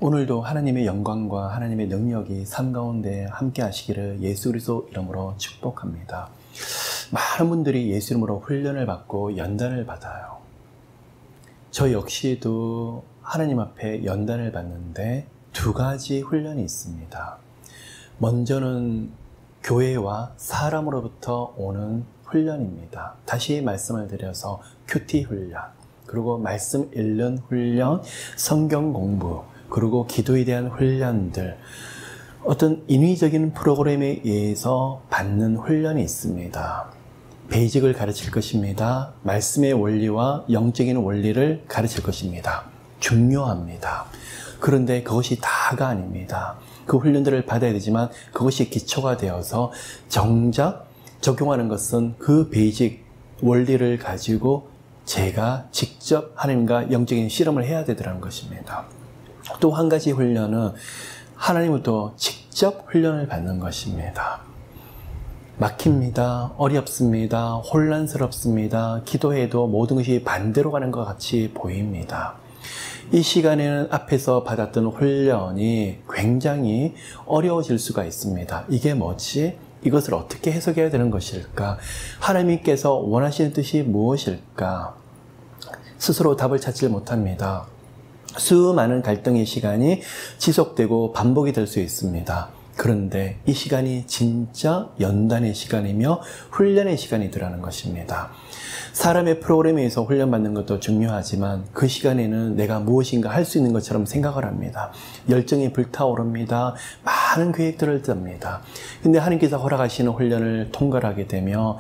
오늘도 하나님의 영광과 하나님의 능력이 삶 가운데 함께 하시기를 예수 그리스도 이름으로 축복합니다. 많은 분들이 예수 이름으로 훈련을 받고 연단을 받아요. 저 역시도 하나님 앞에 연단을 받는데 두 가지 훈련이 있습니다. 먼저는 교회와 사람으로부터 오는 훈련입니다. 다시 말씀을 드려서 큐티 훈련, 그리고 말씀 읽는 훈련, 성경 공부, 그리고 기도에 대한 훈련들, 어떤 인위적인 프로그램에 의해서 받는 훈련이 있습니다. 베이직을 가르칠 것입니다. 말씀의 원리와 영적인 원리를 가르칠 것입니다. 중요합니다. 그런데 그것이 다가 아닙니다. 그 훈련들을 받아야 되지만 그것이 기초가 되어서 정작 적용하는 것은 그 베이직 원리를 가지고 제가 직접 하나님과 영적인 실험을 해야 되더라는 것입니다. 또 한 가지 훈련은 하나님부터 직접 훈련을 받는 것입니다. 막힙니다. 어렵습니다. 혼란스럽습니다. 기도해도 모든 것이 반대로 가는 것 같이 보입니다. 이 시간에는 앞에서 받았던 훈련이 굉장히 어려워질 수가 있습니다. 이게 뭐지? 이것을 어떻게 해석해야 되는 것일까? 하나님께서 원하시는 뜻이 무엇일까? 스스로 답을 찾지 못합니다. 수많은 갈등의 시간이 지속되고 반복이 될 수 있습니다. 그런데 이 시간이 진짜 연단의 시간이며 훈련의 시간이더라는 것입니다. 사람의 프로그램에 의해서 훈련받는 것도 중요하지만 그 시간에는 내가 무엇인가 할 수 있는 것처럼 생각을 합니다. 열정이 불타오릅니다. 많은 계획들을 짭니다. 근데 하나님께서 허락하시는 훈련을 통과하게 되면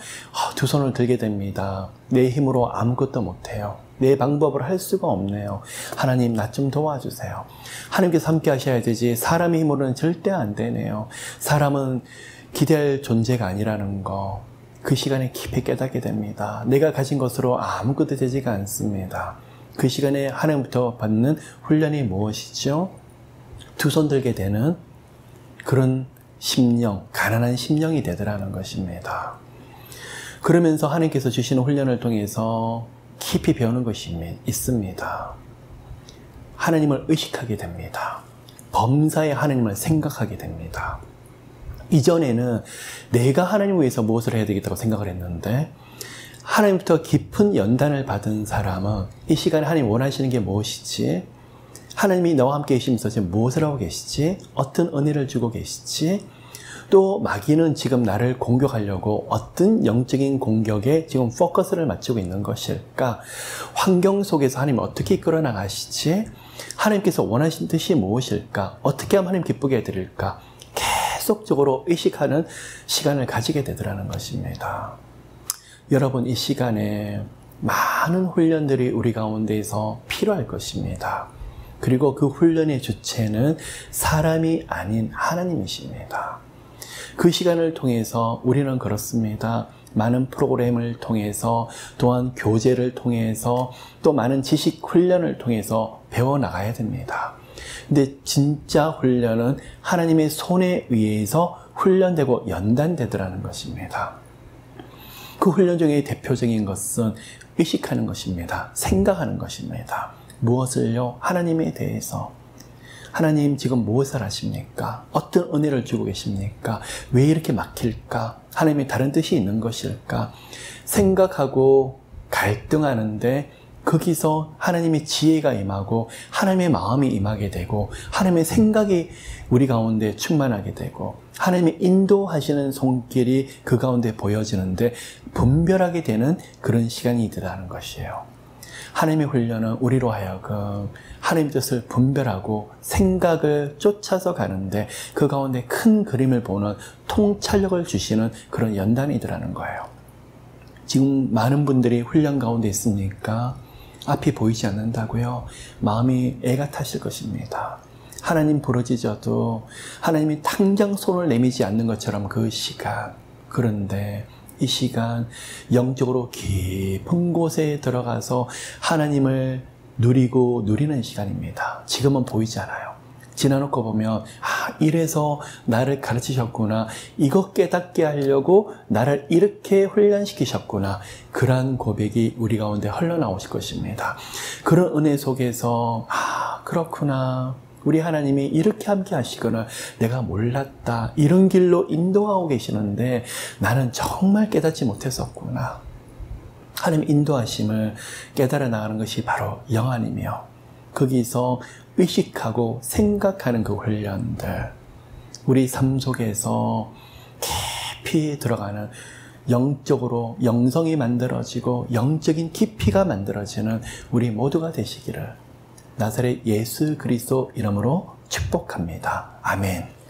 두 손을 들게 됩니다. 내 힘으로 아무것도 못해요. 내 방법으로 할 수가 없네요. 하나님, 나 좀 도와주세요. 하나님께서 함께 하셔야 되지 사람의 힘으로는 절대 안 되네요. 사람은 기대할 존재가 아니라는 거, 그 시간에 깊이 깨닫게 됩니다. 내가 가진 것으로 아무것도 되지가 않습니다. 그 시간에 하나님부터 받는 훈련이 무엇이죠? 두 손 들게 되는 그런 심령, 가난한 심령이 되더라는 것입니다. 그러면서 하나님께서 주시는 훈련을 통해서 깊이 배우는 것이 있습니다. 하나님을 의식하게 됩니다. 범사의 하나님을 생각하게 됩니다. 이전에는 내가 하나님을 위해서 무엇을 해야 되겠다고 생각을 했는데, 하나님부터 깊은 연단을 받은 사람은 이 시간에 하나님 원하시는 게 무엇이지? 하나님이 너와 함께 계시면서 지금 무엇을 하고 계시지? 어떤 은혜를 주고 계시지? 또 마귀는 지금 나를 공격하려고 어떤 영적인 공격에 지금 포커스를 맞추고 있는 것일까? 환경 속에서 하나님 어떻게 이끌어 나가시지? 하나님께서 원하신 뜻이 무엇일까? 어떻게 하면 하나님 기쁘게 해드릴까? 계속적으로 의식하는 시간을 가지게 되더라는 것입니다. 여러분, 이 시간에 많은 훈련들이 우리 가운데에서 필요할 것입니다. 그리고 그 훈련의 주체는 사람이 아닌 하나님이십니다. 그 시간을 통해서 우리는 그렇습니다. 많은 프로그램을 통해서, 또한 교재를 통해서, 또 많은 지식 훈련을 통해서 배워나가야 됩니다. 근데 진짜 훈련은 하나님의 손에 의해서 훈련되고 연단되더라는 것입니다. 그 훈련 중에 대표적인 것은 의식하는 것입니다. 생각하는 것입니다. 무엇을요? 하나님에 대해서. 하나님 지금 무엇을 하십니까? 어떤 은혜를 주고 계십니까? 왜 이렇게 막힐까? 하나님의 다른 뜻이 있는 것일까? 생각하고 갈등하는데 거기서 하나님의 지혜가 임하고 하나님의 마음이 임하게 되고 하나님의 생각이 우리 가운데 충만하게 되고 하나님의 인도하시는 손길이 그 가운데 보여지는데 분별하게 되는 그런 시간이 있다는 것이에요. 하나님의 훈련은 우리로 하여금 하나님의 뜻을 분별하고 생각을 쫓아서 가는데 그 가운데 큰 그림을 보는 통찰력을 주시는 그런 연단이더라는 거예요. 지금 많은 분들이 훈련 가운데 있습니까? 앞이 보이지 않는다고요? 마음이 애가 타실 것입니다. 하나님 부르짖어도 하나님이 당장 손을 내미지 않는 것처럼 그 시간, 그런데 이 시간 영적으로 깊은 곳에 들어가서 하나님을 누리는 시간입니다. 지금은 보이지 않아요. 지나놓고 보면 이래서 나를 가르치셨구나, 이거 깨닫게 하려고 나를 이렇게 훈련시키셨구나, 그러한 고백이 우리 가운데 흘러나오실 것입니다. 그런 은혜 속에서 그렇구나, 우리 하나님이 이렇게 함께 하시거나 내가 몰랐다 이런 길로 인도하고 계시는데 나는 정말 깨닫지 못했었구나. 하나님 인도하심을 깨달아 나가는 것이 바로 영안이며 거기서 의식하고 생각하는 그 훈련들, 우리 삶 속에서 깊이 들어가는 영적으로 영성이 만들어지고 영적인 깊이가 만들어지는 우리 모두가 되시기를 나사렛 예수 그리스도 이름으로 축복합니다. 아멘.